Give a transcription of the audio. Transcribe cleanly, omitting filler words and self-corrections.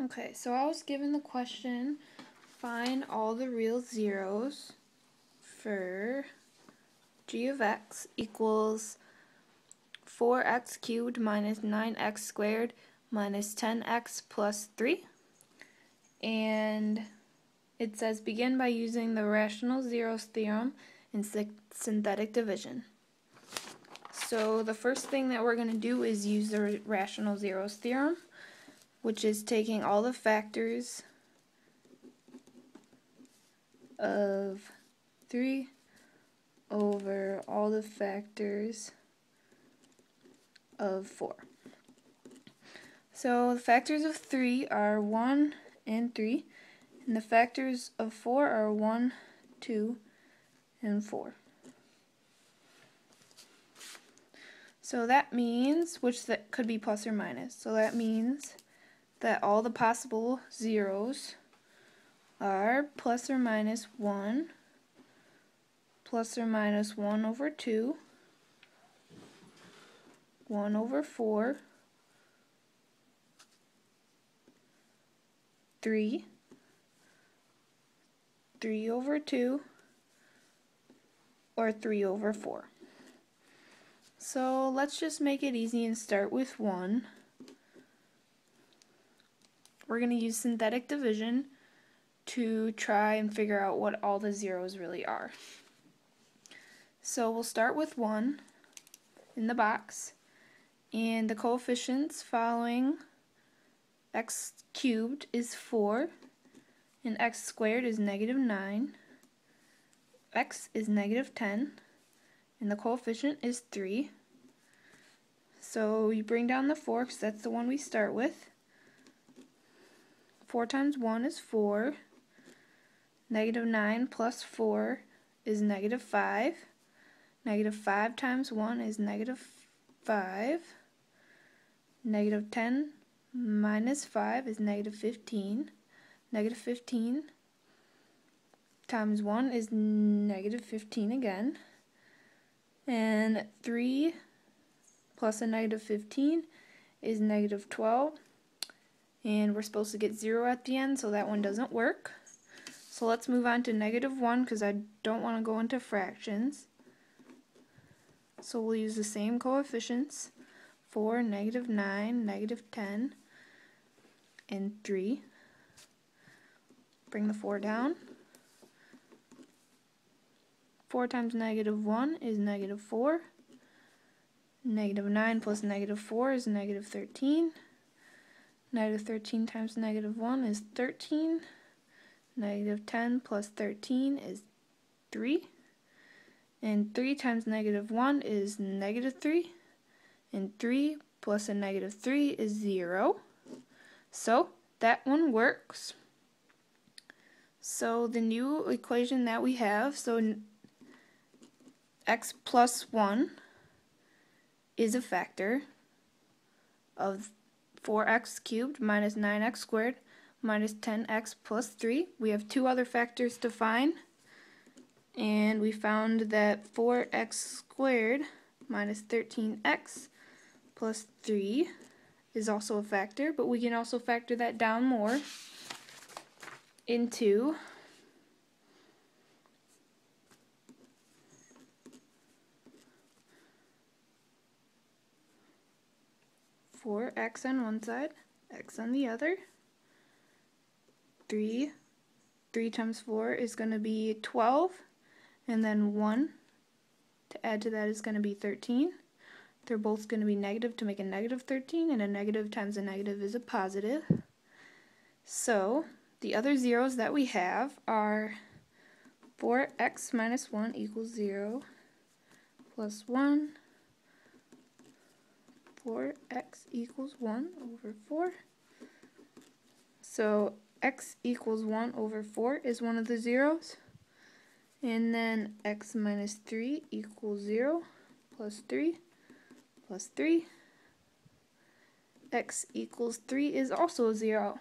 Okay, so I was given the question, find all the real zeros for g of x equals 4x cubed minus 9x squared minus 10x plus 3. And it says begin by using the rational zeros theorem in synthetic division. So the first thing that we're going to do is use the rational zeros theorem, which is taking all the factors of 3 over all the factors of 4. So the factors of 3 are 1 and 3, and the factors of 4 are 1, 2, and 4. So that means, which that could be plus or minus, so that means that all the possible zeros are plus or minus 1, plus or minus 1 over 2, 1 over 4, 3, 3 over 2, or 3 over 4. So let's just make it easy and start with 1. We're going to use synthetic division to try and figure out what all the zeros really are. So we'll start with 1 in the box, and the coefficients following x cubed is 4, and x squared is negative 9, x is negative 10, and the coefficient is 3. So you bring down the 4 because that's the one we start with. 4 times 1 is 4. Negative 9 plus 4 is negative 5. Negative 5 times 1 is negative 5. Negative 10 minus 5 is negative 15. Negative 15 times 1 is negative 15 again. And 3 plus a negative 15 is negative 12. And we're supposed to get 0 at the end, so that one doesn't work. So let's move on to negative 1 because I don't want to go into fractions. So we'll use the same coefficients: 4, negative 9, negative 10, and 3. Bring the 4 down. 4 times negative 1 is negative 4. Negative 9 plus negative 4 is negative 13. Negative 13 times negative 1 is 13. Negative 10 plus 13 is 3. And 3 times negative 1 is negative 3. And 3 plus a negative 3 is 0. So that one works. So the new equation that we have, so x plus 1 is a factor of 4x cubed minus 9x squared minus 10x plus 3. We have two other factors to find, and we found that 4x squared minus 13x plus 3 is also a factor, but we can also factor that down more into 4x on one side, x on the other. 3 times 4 is going to be 12, and then 1 to add to that is going to be 13. They're both going to be negative to make a negative 13, and a negative times a negative is a positive. So the other zeros that we have are 4x minus 1 equals 0, plus 1, 4x equals 1 over 4. So x equals 1 over 4 is one of the zeros. And then x minus 3 equals 0, plus 3, plus 3. X equals 3 is also 0.